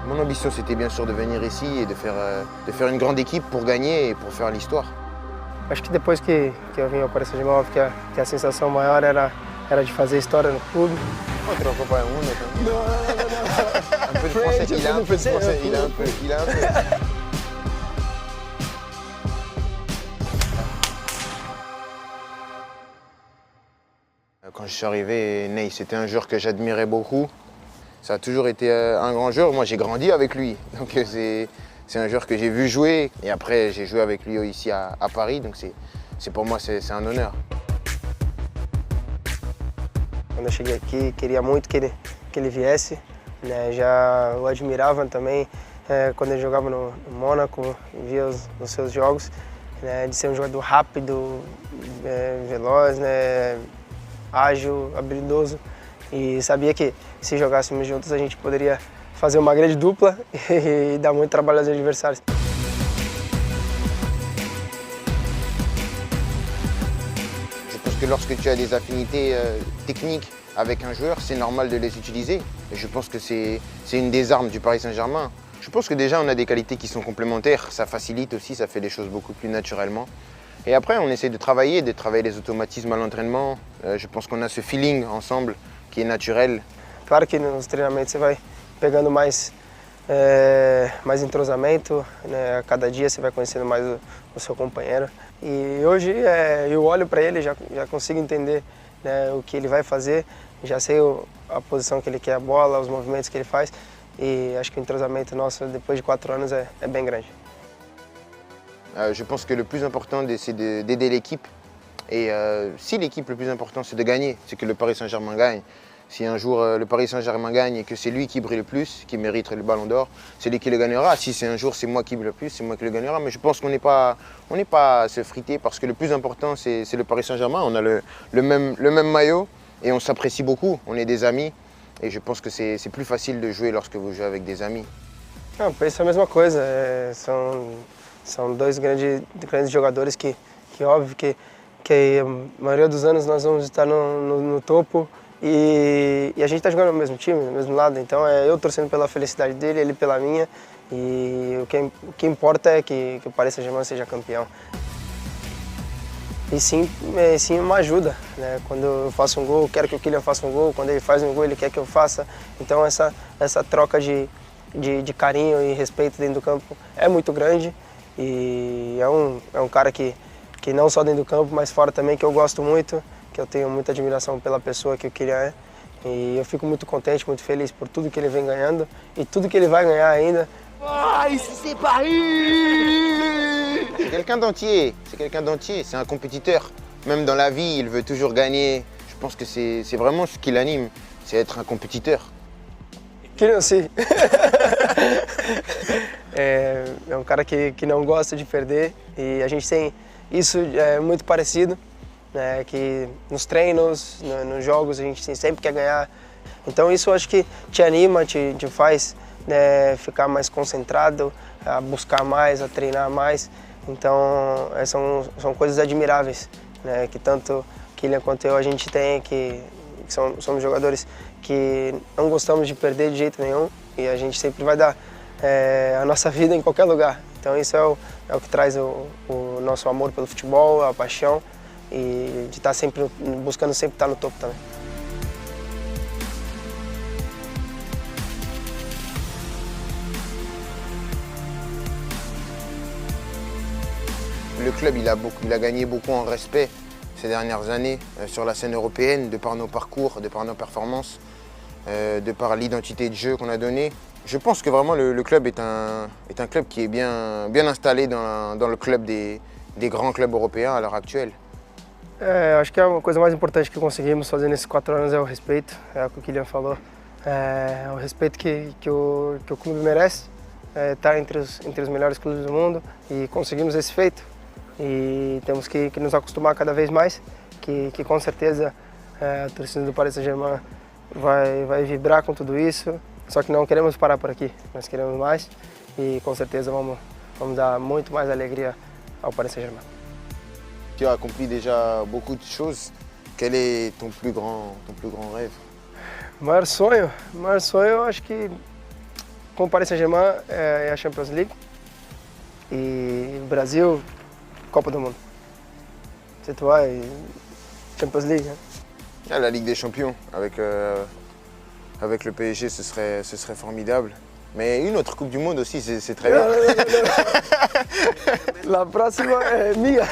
Mon ambition, c'était bien sûr de venir ici et de faire une grande équipe pour gagner et pour faire l'histoire. Acho que depois que eu vim ao Paris Saint-Germain, que a sensação maior era de fazer história no clube. Oh, tu ne pas un monde, non. Un peu de français, il a un peu de français, il a un peu. Quand je suis arrivé, Ney, c'était un joueur que j'admirais beaucoup. Ça a toujours été un grand joueur. Moi, j'ai grandi avec lui. Donc, c'est un joueur que j'ai vu jouer. Et après, j'ai joué avec lui ici à Paris. Donc, pour moi, c'est un honneur. Quando eu cheguei aqui, queria muito que ele viesse, né? Já o admirava também quando ele jogava no Mônaco, via os seus jogos, né? De ser um jogador rápido, veloz, né? Ágil, habilidoso. E sabia que se jogássemos juntos a gente poderia fazer uma grande dupla e dar muito trabalho aos adversários. Je pense que lorsque tu as des affinités techniques avec un joueur, c'est normal de les utiliser. Et je pense que c'est une des armes du Paris Saint-Germain. Je pense que déjà on a des qualités qui sont complémentaires, ça facilite aussi, ça fait les choses beaucoup plus naturellement. Et après on essaie de travailler les automatismes à l'entraînement. Je pense qu'on a ce feeling ensemble qui est naturel. Claro que nos treinamentos você vai pegando mais entrosamento, né? A cada dia você vai conhecendo mais o seu companheiro. E hoje eu olho para ele, já consigo entender, né, o que ele vai fazer, já sei a posição que ele quer a bola, os movimentos que ele faz. E acho que o entrosamento nosso, depois de 4 anos, é bem grande. Je pense que le plus important, c'est d'aider l'équipe. Et si l'équipe, le plus important, c'est de gagner, c'est que le Paris Saint-Germain gagne. Si un jour le Paris Saint-Germain gagne et que c'est lui qui brille le plus, qui mérite le ballon d'or, c'est lui qui le gagnera. Si c'est un jour c'est moi qui brille le plus, c'est moi qui le gagnera. Mais je pense qu'on n'est pas à se friter parce que le plus important, c'est le Paris Saint-Germain. On a le même maillot et on s'apprécie beaucoup. On est des amis et je pense que c'est plus facile de jouer lorsque vous jouez avec des amis. Não, penso a mesma coisa. São dois grandes jogadores que óbvio que a maioria dos anos nós vamos estar no topo e a gente está jogando no mesmo time, no mesmo lado. Então eu torcendo pela felicidade dele, ele pela minha. E o que importa é que o Paris Saint-Germain seja campeão. E sim uma ajuda, né? Quando eu faço um gol, eu quero que o Kylian faça um gol. Quando ele faz um gol, ele quer que eu faça. Então essa troca de carinho e respeito dentro do campo é muito grande. E é um cara que não só dentro do campo, mas fora também, que eu gosto muito, que eu tenho muita admiração pela pessoa que o Kylian é. E eu fico muito contente, muito feliz por tudo que ele vem ganhando e tudo que ele vai ganhar ainda. Ah, ici c'est Paris! C'est quelqu'un d'entier, c'est un compétiteur. Même dans la vie, il veut toujours gagner. Je pense que c'est vraiment ce qui l'anime, c'est être un compétiteur. Kylian, sim. É um cara que não gosta de perder e a gente tem isso muito parecido, né? Que nos treinos, nos jogos a gente sempre quer ganhar. Então isso eu acho que te anima, te faz, né, ficar mais concentrado, a buscar mais, a treinar mais. Então são coisas admiráveis, né? Que tanto Kylian quanto eu a gente tem, que somos jogadores que não gostamos de perder de jeito nenhum e a gente sempre vai dar a nossa vida em qualquer lugar. Então isso é o que traz o nosso amor pelo futebol, a paixão e de estar sempre buscando estar no topo também. Le club, il a gagné beaucoup en respect ces dernières années sur la scène européenne, de par nos parcours, de par nos performances, de par l'identité de jeu qu'on a donnée. Je pense que vraiment le club est un club qui est bien installé dans le club des grands clubs européens à l'heure actuelle. Acho que a coisa mais importante que conseguimos fazer nesses 4 anos é o respeito, é o que o Kylian falou. É o respeito que o clube merece, estar entre os melhores clubes do mundo e conseguimos esse feito. E temos que nos acostumar cada vez mais, que com certeza a torcida do Paris Saint-Germain vai vibrar com tudo isso. Só que não queremos parar por aqui, nós queremos mais e com certeza vamos dar muito mais alegria ao Paris Saint-Germain. Tu as accompli déjà beaucoup de choses. Quel est ton plus grand rêve? O maior sonho eu acho que com o Paris Saint-Germain é a Champions League e Brasil, Copa do Mundo. C'est toi et Champions League. Hein. Ah, la Ligue des Champions, avec le PSG, ce serait formidable. Mais une autre Coupe du Monde aussi, c'est très bien. La próxima é minha.